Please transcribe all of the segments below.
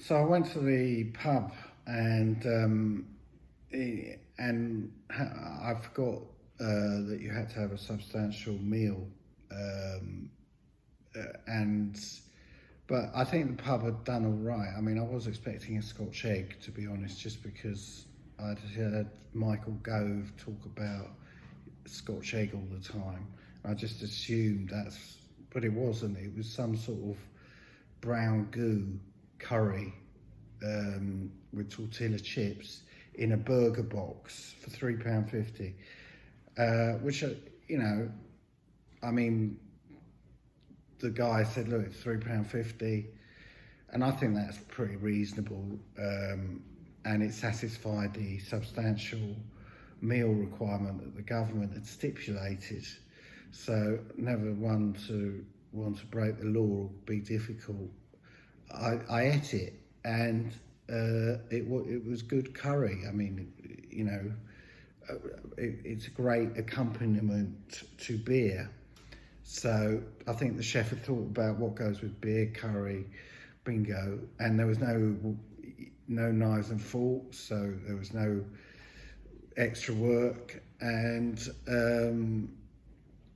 So I went to the pub I forgot that you had to have a substantial meal, um, and but I think the pub had done all right. I mean, I was expecting a Scotch egg, to be honest, just because I'd heard Michael Gove talk about Scotch egg all the time. I just assumed but it wasn't. It was some sort of brown goo curry with tortilla chips in a burger box for £3.50, which, you know, I mean, the guy said, look, it's £3.50, and I think that's pretty reasonable, and it satisfied the substantial meal requirement that the government had stipulated. So never one to want to break the law or be difficult. I ate it, and it was good curry. I mean, you know, it's a great accompaniment to beer. So I think the chef had thought about what goes with beer, curry, bingo, and there was no knives and forks, so there was no extra work, and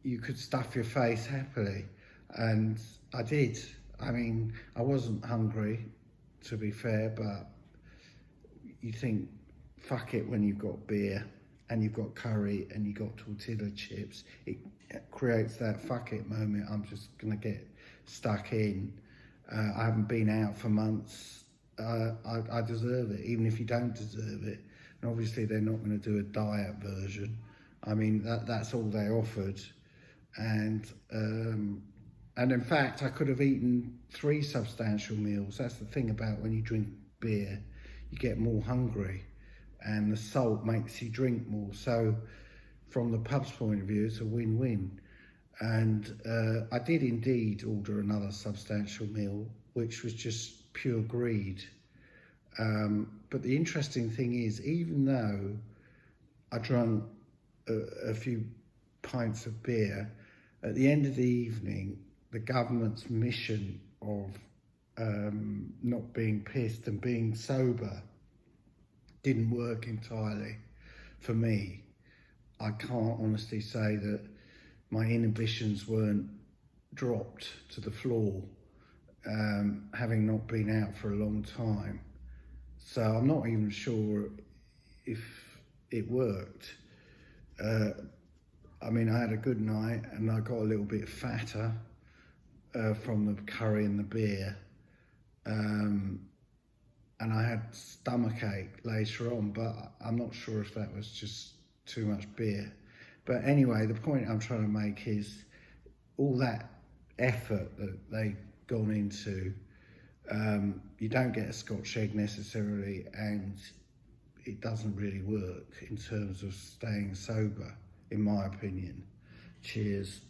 you could stuff your face happily, and I did. I mean, I wasn't hungry, to be fair, but you think, fuck it, when you've got beer and you've got curry and you've got tortilla chips, it creates that fuck it moment. I'm just gonna get stuck in. I haven't been out for months. I deserve it, even if you don't deserve it. And obviously they're not gonna do a diet version. I mean, that's all they offered. And in fact, I could have eaten 3 substantial meals. That's the thing about when you drink beer, you get more hungry, and the salt makes you drink more. So from the pub's point of view, it's a win-win. And I did indeed order another substantial meal, which was just pure greed. But the interesting thing is, even though I drank a few pints of beer, at the end of the evening, the government's mission of not being pissed and being sober didn't work entirely for me. I can't honestly say that my inhibitions weren't dropped to the floor, having not been out for a long time. So I'm not even sure if it worked. I mean, I had a good night and I got a little bit fatter from the curry and the beer. And I had stomachache later on, but I'm not sure if that was just too much beer. But anyway, the point I'm trying to make is all that effort that they've gone into, you don't get a Scotch egg necessarily, and it doesn't really work in terms of staying sober, in my opinion. Cheers.